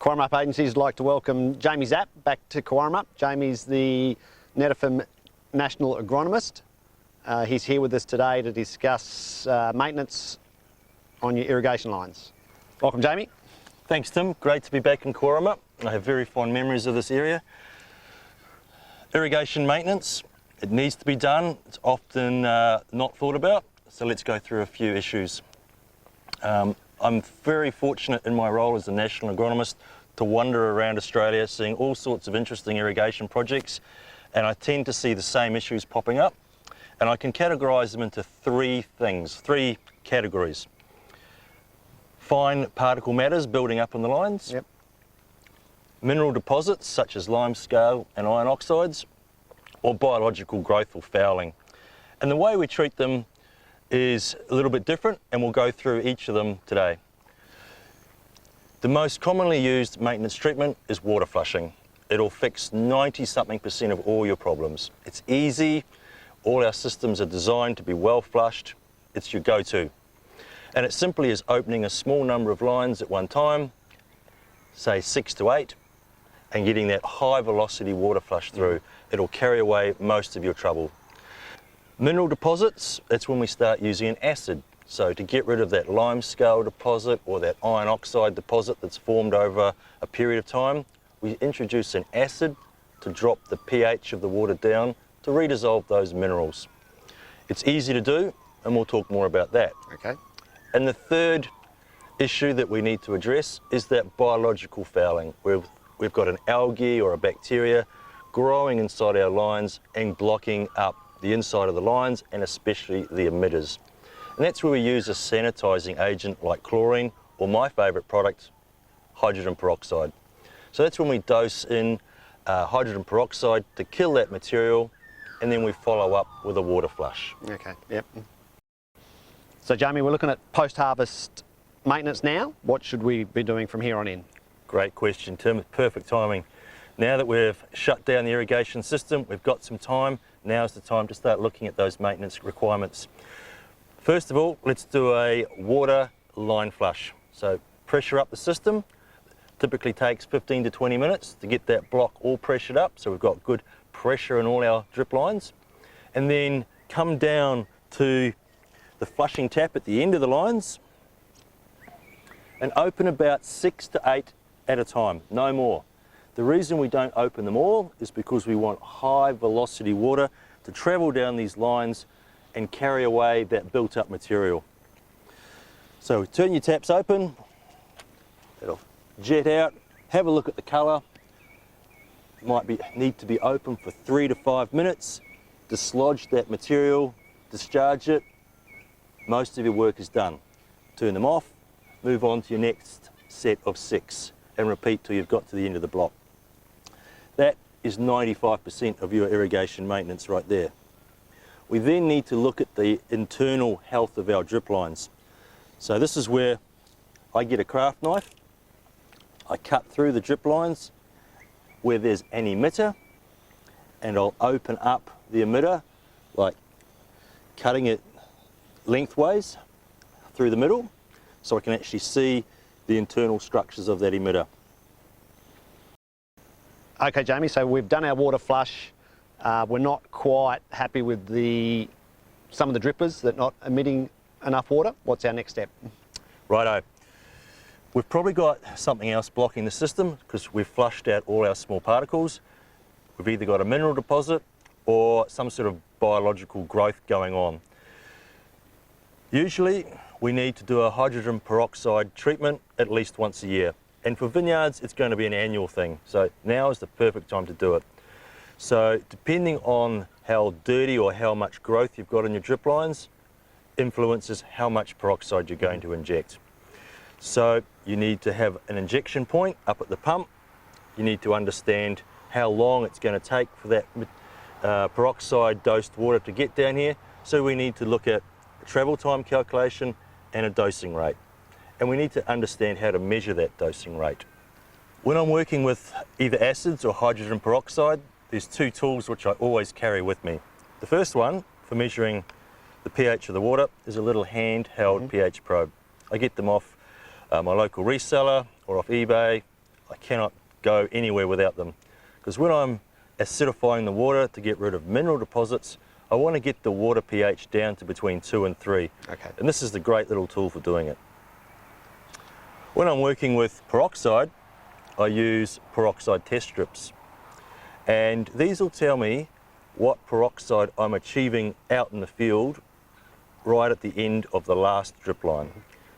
Cowaramup Agencies would like to welcome Jamie Zapp back to Cowaramup. Jamie's the Netafim National Agronomist. He's here with us today to discuss maintenance on your irrigation lines. Welcome, Jamie. Thanks, Tim. Great to be back in Cowaramup. I have very fond memories of this area. Irrigation maintenance, it needs to be done. It's often not thought about, so let's go through a few issues. I'm very fortunate in my role as a national agronomist to wander around Australia seeing all sorts of interesting irrigation projects, and I tend to see the same issues popping up, and I can categorise them into three categories. Fine particle matters building up in the lines, Yep. Mineral deposits such as limescale and iron oxides, or biological growth or fouling. And the way we treat them is a little bit different, and we'll go through each of them today. The most commonly used maintenance treatment is water flushing. It'll fix 90-something% of all your problems. It's easy, all our systems are designed to be well flushed, it's your go-to. And it simply is opening a small number of lines at one time, say 6 to 8, and getting that high velocity water flush through. It'll carry away most of your trouble. Mineral deposits, that's when we start using an acid. So to get rid of that limescale deposit or that iron oxide deposit that's formed over a period of time, we introduce an acid to drop the pH of the water down to redissolve those minerals. It's easy to do, and we'll talk more about that. Okay. And the third issue that we need to address is that biological fouling. We've got an algae or a bacteria growing inside our lines and blocking up the inside of the lines, and especially the emitters. And that's where we use a sanitising agent like chlorine, or my favourite product, hydrogen peroxide. So that's when we dose in hydrogen peroxide to kill that material, and then we follow up with a water flush. Okay, yep. So Jamie, we're looking at post-harvest maintenance now. What should we be doing from here on in? Great question, Tim. Perfect timing. Now that we've shut down the irrigation system, we've got some time. Now's the time to start looking at those maintenance requirements. First of all, let's do a water line flush. So pressure up the system. Typically takes 15 to 20 minutes to get that block all pressured up, so we've got good pressure in all our drip lines. And then come down to the flushing tap at the end of the lines and open about 6 to 8 at a time, no more. The reason we don't open them all is because we want high velocity water to travel down these lines and carry away that built up material. So turn your taps open, it'll jet out, have a look at the colour. Might need to be open for 3 to 5 minutes, dislodge that material, discharge it. Most of your work is done. Turn them off, move on to your next set of 6 and repeat till you've got to the end of the block. That is 95% of your irrigation maintenance right there. We then need to look at the internal health of our drip lines. So this is where I get a craft knife, I cut through the drip lines where there's an emitter, and I'll open up the emitter, like cutting it lengthways through the middle, so I can actually see the internal structures of that emitter. Okay, Jamie, so we've done our water flush. We're not quite happy with some of the drippers that are not emitting enough water. What's our next step? Righto. We've probably got something else blocking the system because we've flushed out all our small particles. We've either got a mineral deposit or some sort of biological growth going on. Usually we need to do a hydrogen peroxide treatment at least once a year. And for vineyards, it's going to be an annual thing. So now is the perfect time to do it. So depending on how dirty or how much growth you've got in your drip lines, influences how much peroxide you're going to inject. So you need to have an injection point up at the pump. You need to understand how long it's going to take for that peroxide dosed water to get down here. So we need to look at a travel time calculation and a dosing rate. And we need to understand how to measure that dosing rate. When I'm working with either acids or hydrogen peroxide, there's 2 tools which I always carry with me. The first one, for measuring the pH of the water, is a little handheld pH probe. I get them off my local reseller or off eBay. I cannot go anywhere without them. Because when I'm acidifying the water to get rid of mineral deposits, I want to get the water pH down to between 2 and 3. Okay. And this is the great little tool for doing it. When I'm working with peroxide, I use peroxide test strips. And these will tell me what peroxide I'm achieving out in the field right at the end of the last drip line.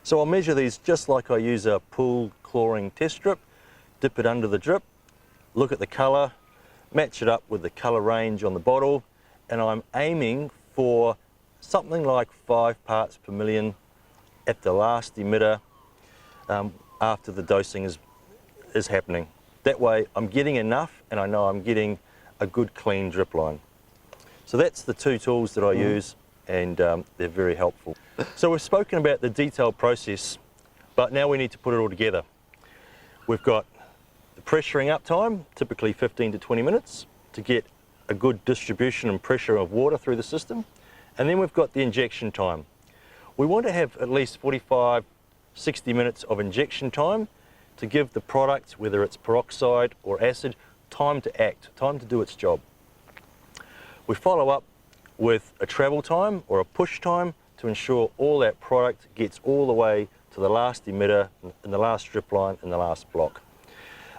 So I'll measure these just like I use a pool chlorine test strip, dip it under the drip, look at the colour, match it up with the colour range on the bottle, and I'm aiming for something like 5 parts per million at the last emitter after the dosing is happening. That way I'm getting enough and I know I'm getting a good clean drip line. So that's the two tools that I use, and they're very helpful. So we've spoken about the detailed process, but now we need to put it all together. We've got the pressuring up time, typically 15 to 20 minutes, to get a good distribution and pressure of water through the system. And then we've got the injection time. We want to have at least 45, 60 minutes of injection time to give the product, whether it's peroxide or acid, time to act, time to do its job. We follow up with a travel time or a push time to ensure all that product gets all the way to the last emitter and the last drip line and the last block.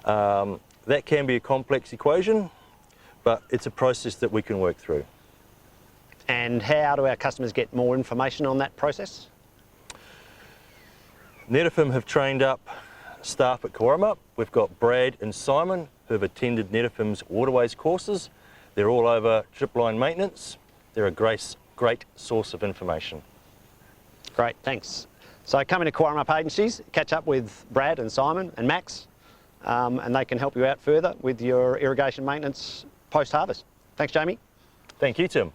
That can be a complex equation, but it's a process that we can work through. And how do our customers get more information on that process? Netafim have trained up staff at Cowaramup. We've got Brad and Simon who have attended Netafim's waterways courses. They're all over dripline maintenance. They're a great source of information. Great, thanks. So come into Cowaramup Agencies, catch up with Brad and Simon and Max, and they can help you out further with your irrigation maintenance post-harvest. Thanks, Jamie. Thank you, Tim.